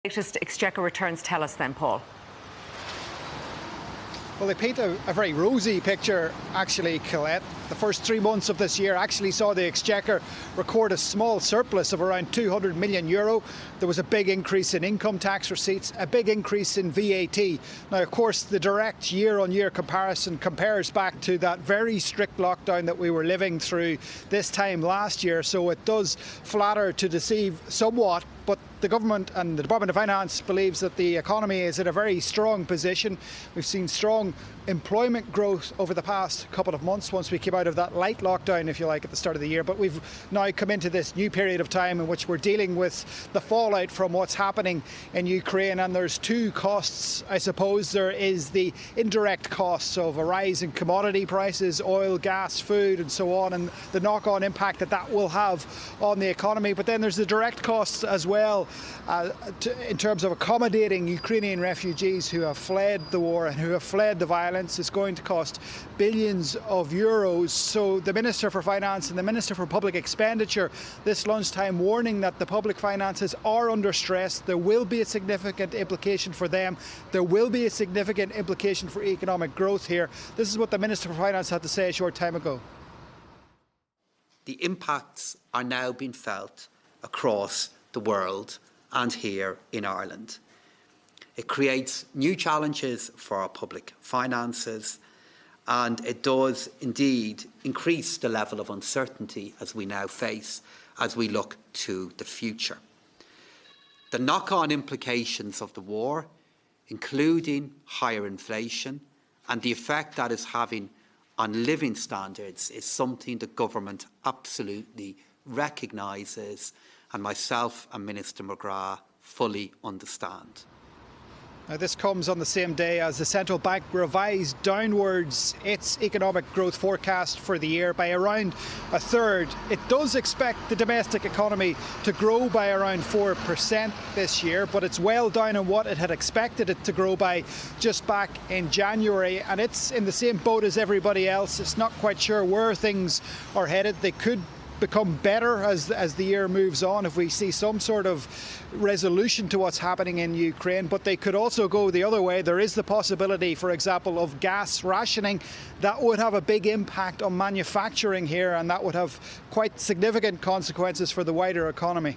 Latest Exchequer returns tell us then, Paul? Well, they paint a very rosy picture, actually, Colette. The first 3 months of this year actually saw the Exchequer record a small surplus of around €200 million. There was a big increase in income tax receipts, a big increase in VAT. Now, of course, the direct year-on-year comparison compares back to that very strict lockdown that we were living through this time last year, so it does flatter to deceive somewhat. But the government and the Department of Finance believes that the economy is in a very strong position. We've seen strong employment growth over the past couple of months once we came out of that light lockdown, if you like, at the start of the year. But we've now come into this new period of time in which we're dealing with the fallout from what's happening in Ukraine. And there's two costs, I suppose. There is the indirect costs of a rise in commodity prices, oil, gas, food and so on, and the knock-on impact that that will have on the economy. But then there's the direct costs as well, in terms of accommodating Ukrainian refugees who have fled the war and who have fled the violence. Is going to cost billions of euros. So the Minister for Finance and the Minister for Public Expenditure this lunchtime warning that the public finances are under stress. There will be a significant implication for them. There will be a significant implication for economic growth here. This is what the Minister for Finance had to say a short time ago. The impacts are now being felt across the world and here in Ireland. It creates new challenges for our public finances, and it does indeed increase the level of uncertainty as we now face as we look to the future. The knock-on implications of the war, including higher inflation and the effect that is having on living standards, is something the government absolutely recognises, and myself and Minister McGrath fully understand. Now, this comes on the same day as the central bank revised downwards its economic growth forecast for the year by around a third. It does expect the domestic economy to grow by around 4% this year, but it's well down on what it had expected it to grow by just back in January, and it's in the same boat as everybody else. It's not quite sure where things are headed. They could become better as the year moves on if we see some sort of resolution to what's happening in Ukraine, but they could also go the other way. There is the possibility, for example, of gas rationing. That would have a big impact on manufacturing here, and that would have quite significant consequences for the wider economy.